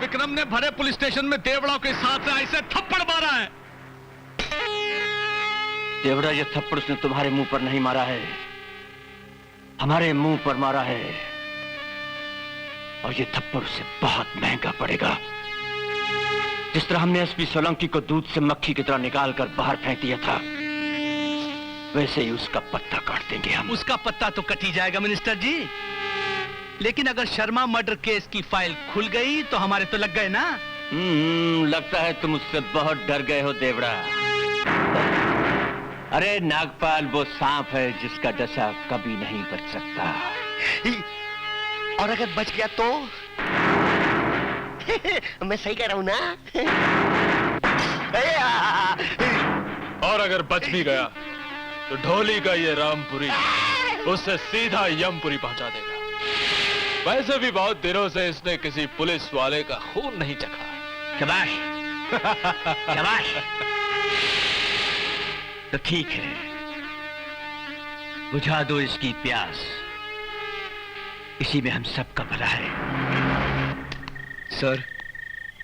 विक्रम ने भरे police station में देवड़ा के साथ ऐसे थप्पड़ मारा है। देवड़ा, ये थप्पड़ उसने तुम्हारे मुंह पर नहीं मारा है, हमारे मुंह पर मारा है। और ये थप्पड़ उसे बहुत महंगा पड़ेगा। जिस तरह हमने एसपी सोलंकी को दूध से मक्खी की तरह निकाल कर बाहर फेंक दिया था, वैसे ही उसका पत्ता काट देंगे हम। उसका पत्ता तो कट ही जाएगा मिनिस्टर जी, लेकिन अगर शर्मा मर्डर केस की फाइल खुल गई तो हमारे तो लग गए ना। लगता है तुम उससे बहुत डर गए हो देवड़ा। अरे नागपाल वो सांप है जिसका डसा कभी नहीं बच सकता। और अगर बच गया तो? मैं सही कह रहा हूं ना? और अगर बच भी गया तो ढोली का ये रामपुरी उससे सीधा यमपुरी पहुंचा देगा। वैसे भी बहुत दिनों से इसने किसी पुलिस वाले का खून नहीं चखा। शाबाश शाबाश। तो ठीक है, बुझा दो इसकी प्यास, इसी में हम सबका भला है। सर,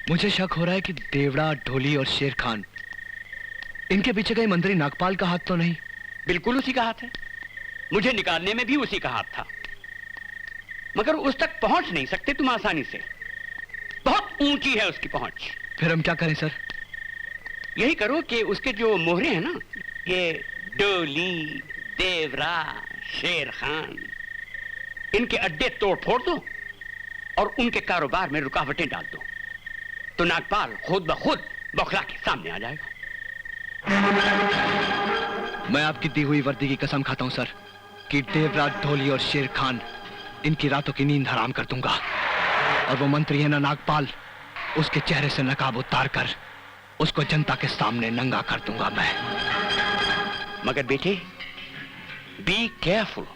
मुझे शक हो रहा है कि देवड़ा, ढोली और शेर खान, इनके पीछे कहीं मंत्री नागपाल का हाथ तो नहीं? बिल्कुल उसी का हाथ है। मुझे निकालने में भी उसी का हाथ था, मगर उस तक पहुंच नहीं सकते तुम आसानी से। बहुत ऊंची है उसकी पहुंच। फिर हम क्या करें सर? यही करो कि उसके जो मोहरे हैं ना, ये डोली, देवरा, शेर खान, इनके अड्डे तोड़ फोड़ दो और उनके कारोबार में रुकावटें डाल दो, तो नागपाल खुद ब खुद बौखला के सामने आ जाएगा। मैं आपकी दी हुई वर्दी की कसम खाता हूं सर कि देवरा, ढोली और शेर खान, इनकी रातों की नींद हराम कर दूंगा। और वो मंत्री है ना नागपाल, उसके चेहरे से नकाब उतार कर उसको जनता के सामने नंगा कर दूंगा मैं। मगर बेटे, बी केयरफुल।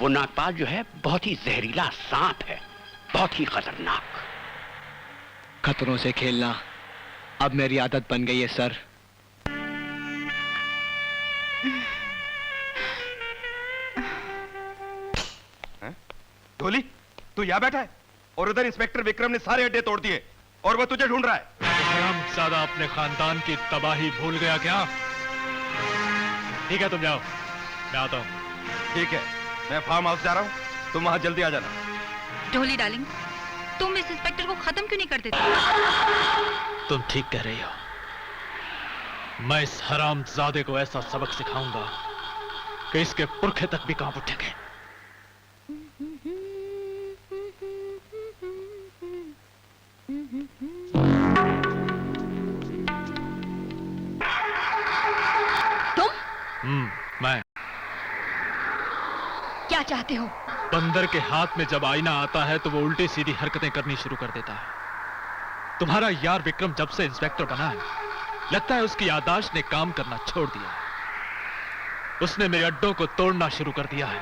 वो नागपाल जो है बहुत ही जहरीला सांप है, बहुत ही खतरनाक। खतरों से खेलना अब मेरी आदत बन गई है सर। ढोली, तू यहाँ बैठा है और उधर इंस्पेक्टर विक्रम ने सारे अड्डे तोड़ दिए और वह तुझे ढूंढ रहा है। हरामजादा अपने खानदान की तबाही भूल गया क्या? ठीक है, तुम जाओ, मैं आता हूं। ठीक है, मैं फार्म हाउस जा रहा हूँ, तुम वहां जल्दी आ जाना। ढोली डार्लिंग, तुम इस इंस्पेक्टर को खत्म क्यों नहीं कर देते? तुम ठीक कह रही हो। मैं इस हरामजादे को ऐसा सबक सिखाऊंगा कि इसके पुरखे तक भी कांप उठेंगे। मैं क्या चाहते हो? बंदर के हाथ में जब आईना आता है तो वो उल्टी सीधी हरकतें करनी शुरू कर देता है। तुम्हारा यार विक्रम जब से इंस्पेक्टर बना है, लगता है उसकी याददाश्त ने काम करना छोड़ दिया है। उसने मेरे अड्डों को तोड़ना शुरू कर दिया है।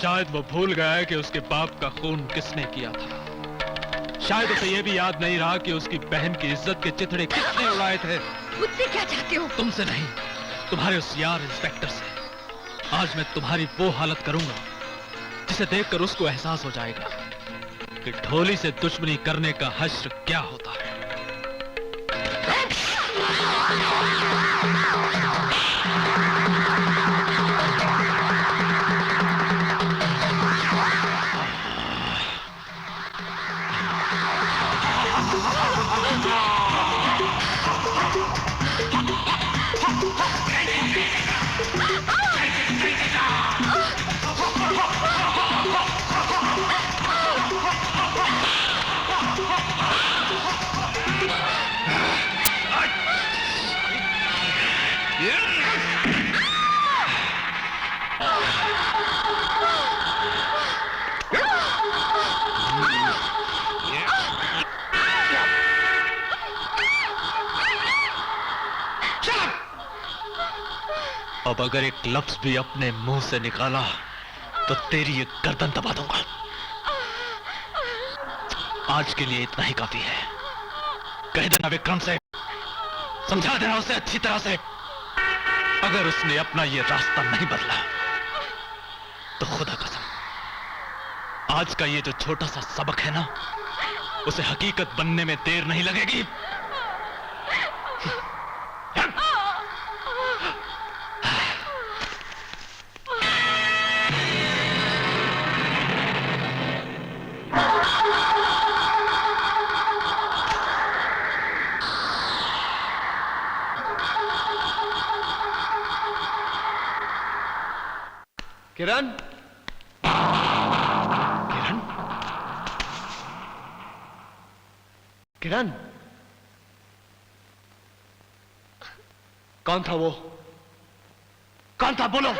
शायद वो भूल गया है कि उसके बाप का खून किसने किया था। शायद उसे यह भी याद नहीं रहा कि उसकी बहन की इज्जत के चिथड़े किसने उड़ाए थे। मुझसे क्या चाहते हो? तुमसे नहीं, तुम्हारे उस यार इंस्पेक्टर से। आज मैं तुम्हारी वो हालत करूंगा जिसे देखकर उसको एहसास हो जाएगा कि ढोली से दुश्मनी करने का हश्र क्या होता है। अब अगर एक लफ्ज भी अपने मुंह से निकाला तो तेरी ये गर्दन दबा दूंगा। आज के लिए इतना ही काफी है। कह देना विक्रम से, समझा देना उसे अच्छी तरह से, अगर उसने अपना ये रास्ता नहीं बदला तो खुदा कसम आज का ये जो छोटा सा सबक है ना, उसे हकीकत बनने में देर नहीं लगेगी। किरण, किरण, किरण, कौन था वो? कौन था? बोलो।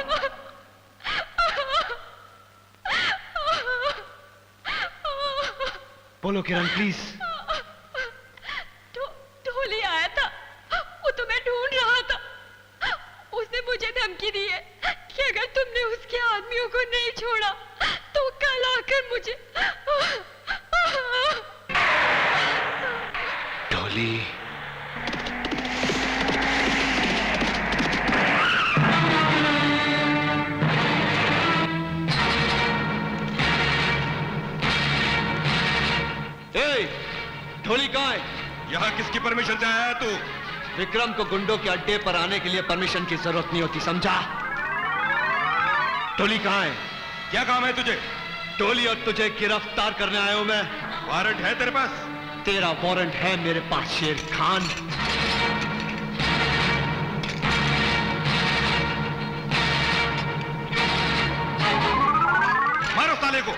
बोलो किरण, प्लीज। ढोली आया था, वो तो मैं ढूंढ रहा था। उसने मुझे धमकी दी है कि अगर तुमने उसके आदमियों को नहीं छोड़ा तो कल आकर मुझे। ढोली, ढोली कहाँ है? यहाँ किसकी परमिशन से आया है तू? विक्रम को गुंडों के अड्डे पर आने के लिए परमिशन की जरूरत नहीं होती, समझा? ढोली कहाँ है? क्या काम है तुझे? ढोली और तुझे गिरफ्तार करने आया हूं मैं। वारंट है तेरे पास? तेरा वारंट है मेरे पास, शेर खान। मारो साले को।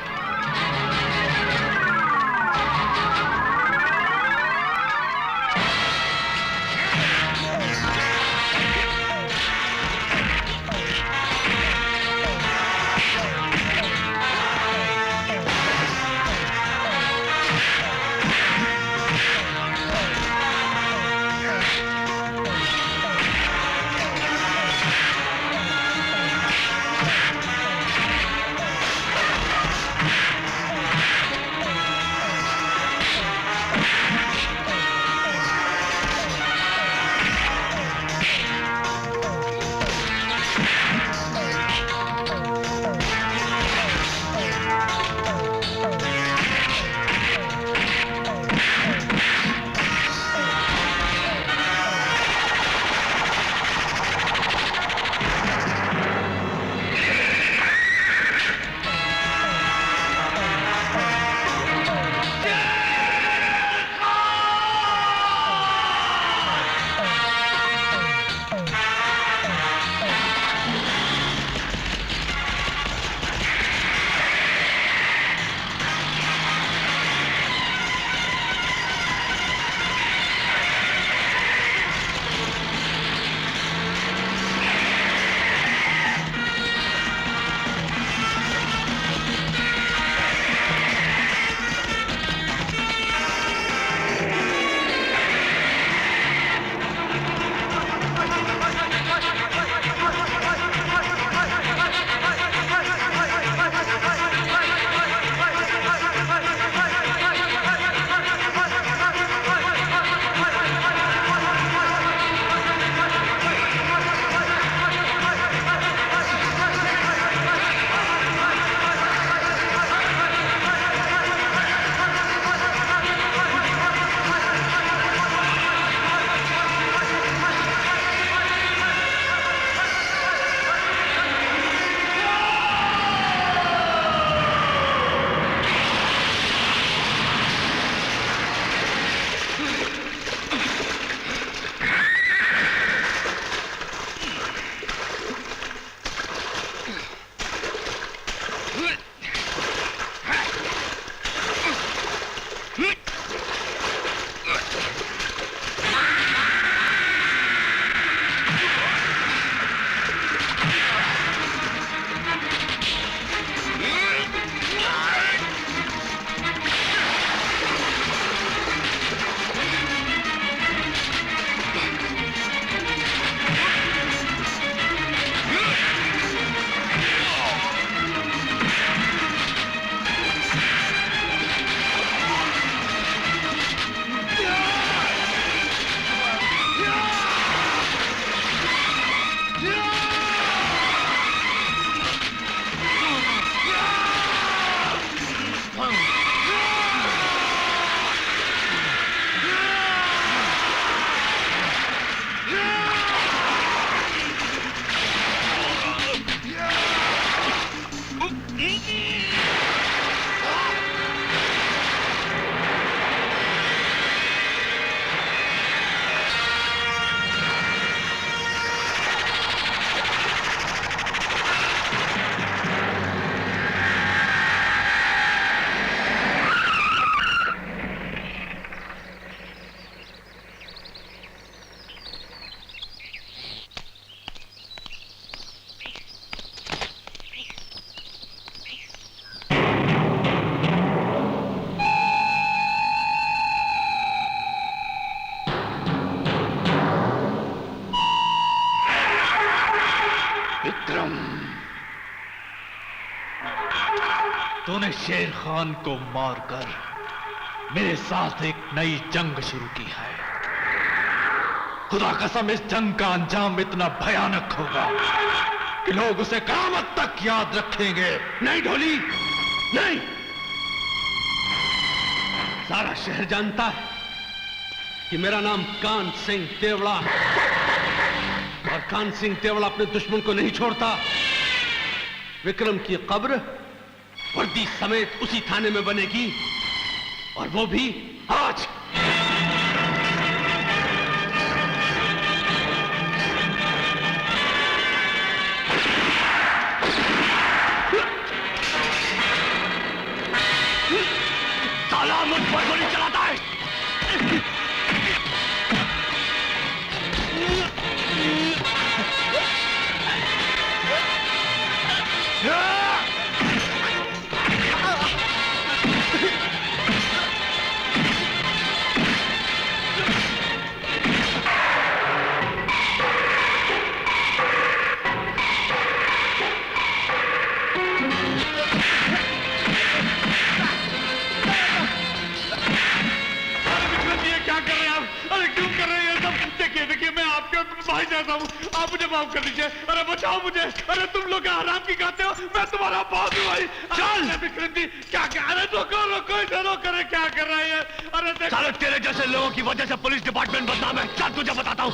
तूने शेर खान को मारकर मेरे साथ एक नई जंग शुरू की है। खुदा कसम इस जंग का अंजाम इतना भयानक होगा कि लोग उसे क़यामत तक याद रखेंगे। नहीं ढोली, नहीं। सारा शहर जानता है कि मेरा नाम कान सिंह देवड़ा है, और कान सिंह देवड़ा अपने दुश्मन को नहीं छोड़ता। विक्रम की कब्र वर्दी समेत उसी थाने में बनेगी, और वो भी आज। साला मुझ पर गोली चलाता है। देखिए मैं आपके भाई जैसा हूँ, आप मुझे माफ कर दीजिए। अरे बचाओ मुझे, अरे तुम लोग हराम की खाते हो, मैं तुम्हारा बाप हूँ भाई। चल विक्रम जी, क्या क्या, अरे रोको रोको इधर रोको, अरे क्या कर रहा है? अरे साले तेरे जैसे लोगों की वजह से पुलिस डिपार्टमेंट बदनाम है। चल तुझे बताता हूँ,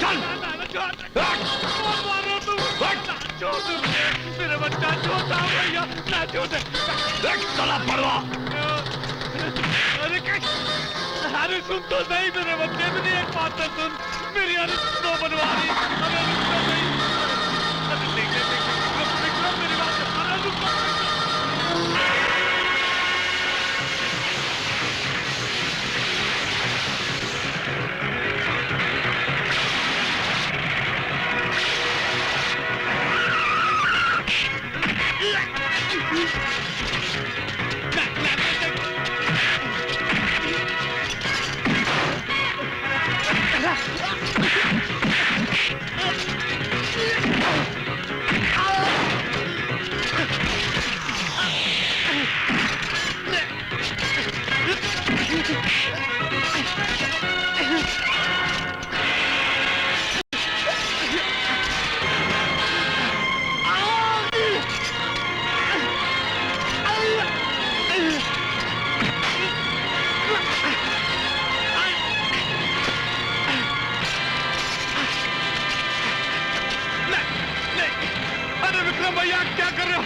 चल। मेरे बच्चा छोटा भैया, ना छोटे साला पड़वा। अरे सुन तो सही मेरे बच्चे, मेरी एक बात तो सुन, मेरी अरे दो बनवारी, अरे रुक तो सही, अरे देख मेरी बात, अरे रुक तो भैया क्या कर रहे हो?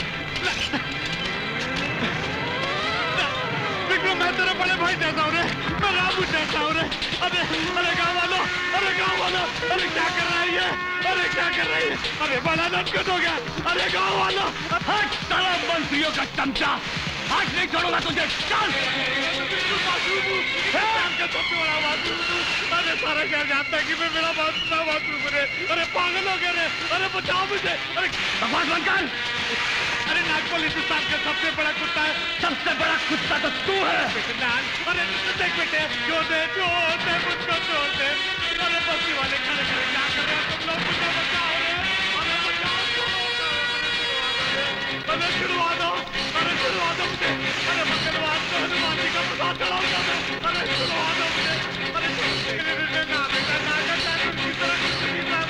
विक्रम मैं तेरे बड़े भाई जैसा हूँ रे, मैं रामू जैसा हूँ रे। अरे अरे गाँव वालों, अरे क्या कर रहा है ये? अरे क्या कर रही है? अरे बड़ा नटखट हो गया। अरे गाँव वालों, हट साला मंत्रियों का चमचा, आज नहीं छोड़ूंगा तुझे। चल। सबसे बड़ा बाथरूम, अरे सारा शहर जानता है कि मैं मेरा बाथरूम रे। अरे पागल हो गए रे, अरे बचाओ मुझे। अरे बकवास बंद कर। अरे नागपुर हिंदुस्तान का सबसे बड़ा कुत्ता है। सबसे बड़ा कुत्ता तो तू है। अरे देख बेटे, छोड़ दे मुझको, छोड़ दे। अरे बस्ती वाले खड़े खड़े क्या कर रहे हैं तुम लोग? मुझे बचाओ रे, अरे बचाओ। अरे छुड़वा दो मुझे। अरे मंगलवार को हनुमान जी का प्रसाद चढ़ाऊंगा मैं। अरे छुड़वा दो मुझे। अरे ना बेटा ना करना, किसी तरह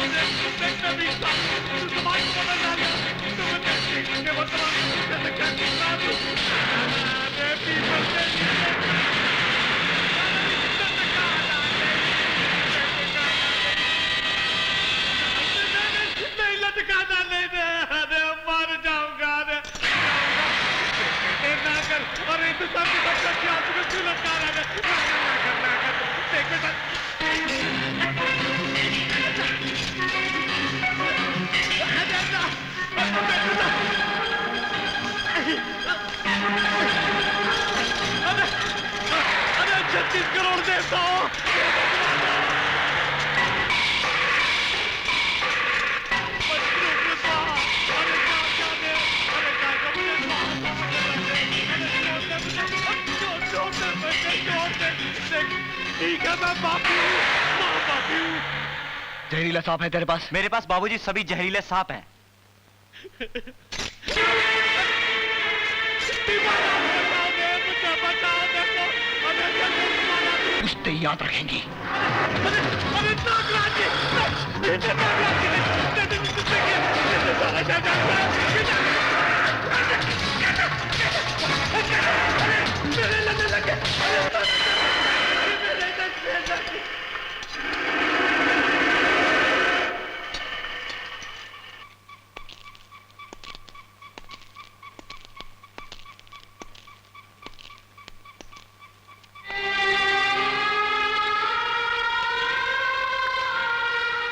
मुझे देखना भी समाज को बदल डाला। तुम वर्तमान कैसे क्या करना है? नहीं लटकाना, नहीं दे, अरे मर जाऊंगा। ना कर, अरे हिंदुस्तान की सबसे अच्छी आदमी को क्यों लटका रहा है? ना कर, देख बेटा। अरे 36 करोड़ देता हूँ। ठीक है मैं माफी हूँ। जहरीला सांप है तेरे पास? मेरे पास बाबूजी सभी जहरीले सांप हैं। मुझे बचाओ देखो, अरे जल्दी तुम्हारा कुश्ते याद रखेंगी। अरे नागराज जी,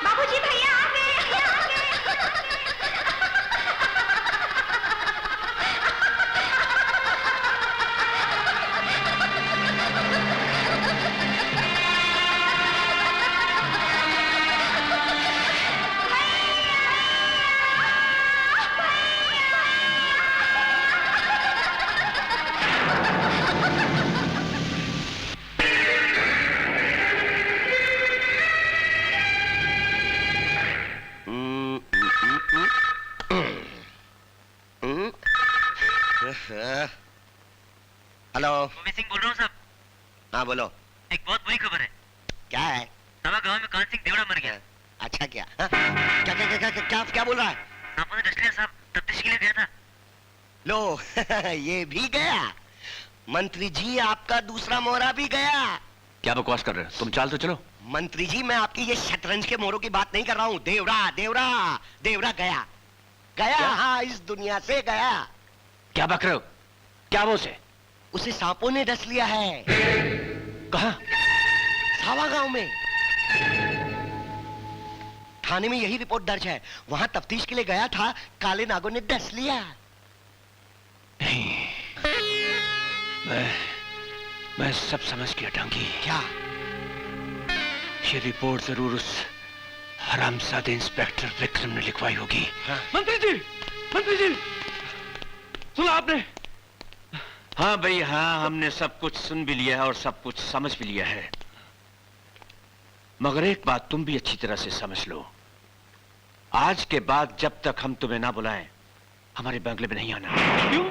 बाबूजी भैया आ गए। हेलो। गोविंद सिंह बोल रहा हूँ साहब। हाँ बोलो। एक बहुत बुरी खबर है। क्या है? सवा गांव में कान सिंह देवड़ा मर गया। अच्छा क्या? हाँ? क्या क्या क्या क्या क्या क्या बोल रहा है? सांपों ने डस लिया साहब, तफ्तीश के लिए गया था। लो ये भी गया। मंत्री जी आपका दूसरा मोहरा भी गया। क्या बकवास कर रहे हो? तुम चाल तो चलो। मंत्री जी मैं आपकी ये शतरंज के मोहरों की बात नहीं कर रहा हूँ। देवरा देवरा देवरा गया गया। हाँ इस दुनिया से गया। क्या बक रहे हो? क्या वो से? उसे सांपों ने डस लिया है। कहाँ? सावा गांव में। थाने में यही रिपोर्ट दर्ज है। वहां तफ्तीश के लिए गया था, काले नागों ने डस लिया। नहीं, मैं सब समझ गया डांगी। क्या? ये रिपोर्ट जरूर उस हरामजादे इंस्पेक्टर विक्रम ने लिखवाई होगी। मंत्री जी सुना आपने? हाँ भाई हाँ, हमने सब कुछ सुन भी लिया है और सब कुछ समझ भी लिया है। मगर एक बात तुम भी अच्छी तरह से समझ लो, आज के बाद जब तक हम तुम्हें ना बुलाएं, हमारे बंगले में नहीं आना। क्यों?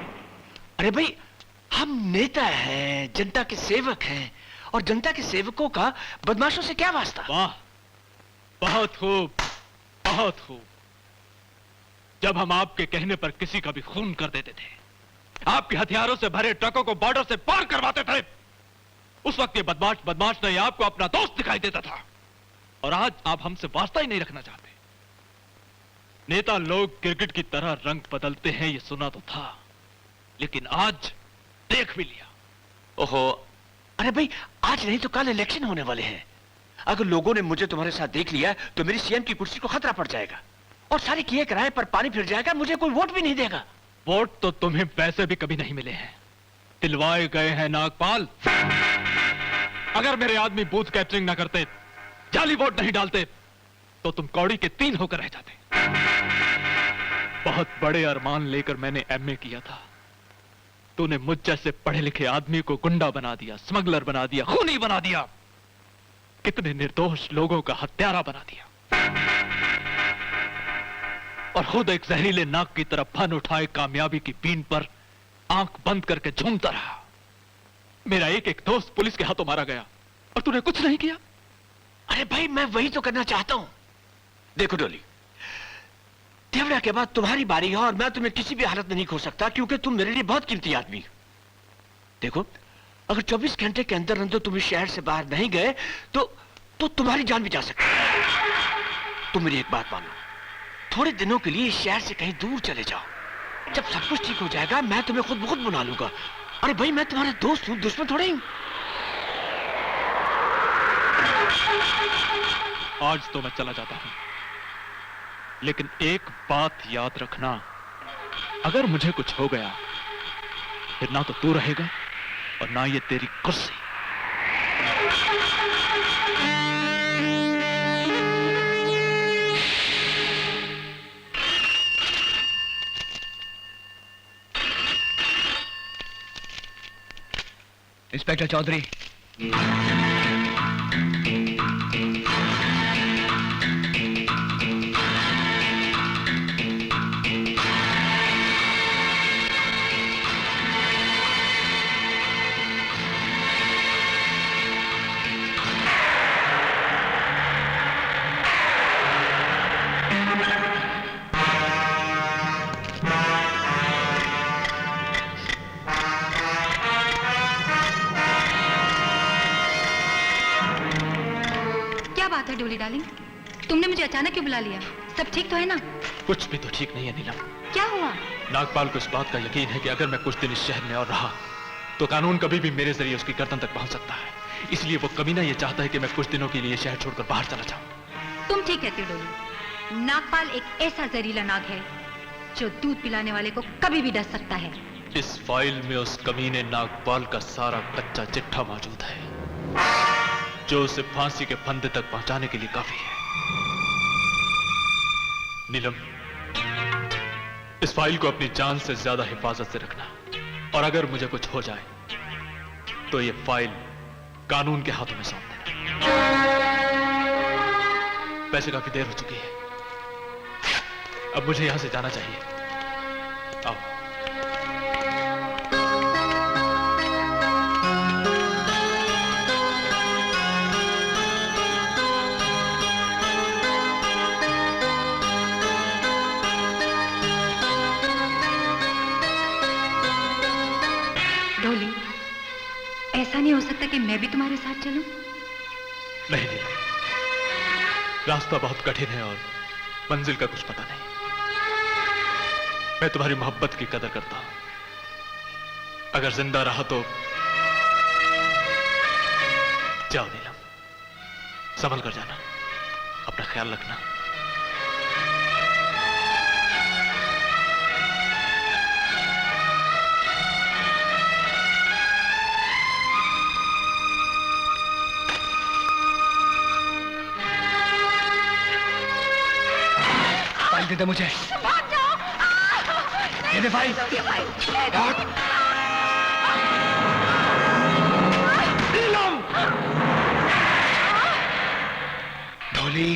अरे भाई, हम नेता हैं, जनता के सेवक हैं, और जनता के सेवकों का बदमाशों से क्या वास्ता? वाह, बहुत खूब, बहुत खूब। जब हम आपके कहने पर किसी का भी खून कर देते थे, आपके हथियारों से भरे ट्रकों को बॉर्डर से पार करवाते थे, उस वक्त ये बदमाश नहीं आपको अपना दोस्त दिखाई देता था। और आज आप हमसे वास्ता ही नहीं रखना चाहते। नेता लोग क्रिकेट की तरह रंग बदलते हैं, ये सुना तो था, लेकिन आज देख भी लिया। ओहो, अरे भाई, आज नहीं तो कल इलेक्शन होने वाले हैं। अगर लोगों ने मुझे तुम्हारे साथ देख लिया तो मेरी सीएम की कुर्सी को खतरा पड़ जाएगा और सारे किए कराए पर पानी फिर जाएगा, मुझे कोई वोट भी नहीं देगा। वोट तो तुम्हें वैसे भी कभी नहीं मिले हैं, दिलवाए गए हैं नागपाल। अगर मेरे आदमी बूथ कैप्चरिंग ना करते, जाली वोट नहीं डालते, तो तुम कौड़ी के 3 होकर रह जाते। बहुत बड़े अरमान लेकर मैंने एमए किया था। तूने मुझ जैसे पढ़े लिखे आदमी को गुंडा बना दिया, स्मगलर बना दिया, खूनी बना दिया, कितने निर्दोष लोगों का हत्यारा बना दिया, और खुद एक जहरीले नाग की तरफ फन उठाए कामयाबी की बीन पर आंख बंद करके झूमता रहा। मेरा एक एक दोस्त पुलिस के हाथों मारा गया और तूने कुछ नहीं किया। अरे भाई, मैं वही तो करना चाहता हूं। देखो डोली, देवड़ा के बाद तुम्हारी बारी है और मैं तुम्हें किसी भी हालत में नहीं खो सकता, क्योंकि तुम मेरे लिए बहुत कीमती आदमी हो। देखो, अगर 24 घंटे के अंदर अंदर तुम इस शहर से बाहर नहीं गए तो तुम्हारी जान भी जा सकती है। तुम मेरी एक बात मानो, थोड़े दिनों के लिए इस शहर से कहीं दूर चले जाओ। जब सब कुछ ठीक हो जाएगा, मैं तुम्हें खुद बहुत बुला लूंगा। अरे भाई, मैं तुम्हारा दोस्त हूं, दुश्मन थोड़े ही हूं। आज तो मैं चला जाता हूं, लेकिन एक बात याद रखना, अगर मुझे कुछ हो गया फिर ना तो तू रहेगा और ना ये तेरी कुर्सी। इंस्पेक्टर चौधरी, बात है डोली डार्लिंग? तुमने मुझे अचानक क्यों बुला लिया? सब ठीक तो है ना? कुछ भी तो ठीक नहीं है नीलम। क्या हुआ? नागपाल को इस बात का यकीन है कि अगर मैं कुछ दिन इस शहर में और रहा तो कानून कभी भी मेरे जरिए उसकी गर्दन तक पहुंच सकता है। इसलिए वो कमीना ये चाहता है कि मैं कुछ दिनों के लिए शहर छोड़कर बाहर चला जाऊं। तुम ठीक कहते हो डोली। नागपाल एक ऐसा जहरीला नाग है जो दूध पिलाने वाले को कभी भी डस सकता है। इस फाइल में उस कमीने नागपाल का सारा कच्चा चिट्ठा मौजूद है जो उसे फांसी के फंदे तक पहुंचाने के लिए काफी है। नीलम, इस फाइल को अपनी जान से ज्यादा हिफाजत से रखना, और अगर मुझे कुछ हो जाए तो ये फाइल कानून के हाथों में सौंप देना। वैसे काफी देर हो चुकी है, अब मुझे यहां से जाना चाहिए। आओ। डोली, ऐसा नहीं हो सकता कि मैं भी तुम्हारे साथ चलूं? नहीं नहीं, रास्ता बहुत कठिन है और मंजिल का कुछ पता नहीं। मैं तुम्हारी मोहब्बत की कदर करता हूं। अगर जिंदा रहा तो जाओ नीलम, संभल कर जाना, अपना ख्याल रखना। फाइल दे दे मुझे। भाग जाओ। दे दे फाइल। ढोली,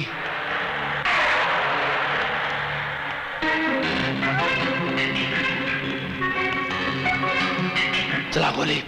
चला गोली।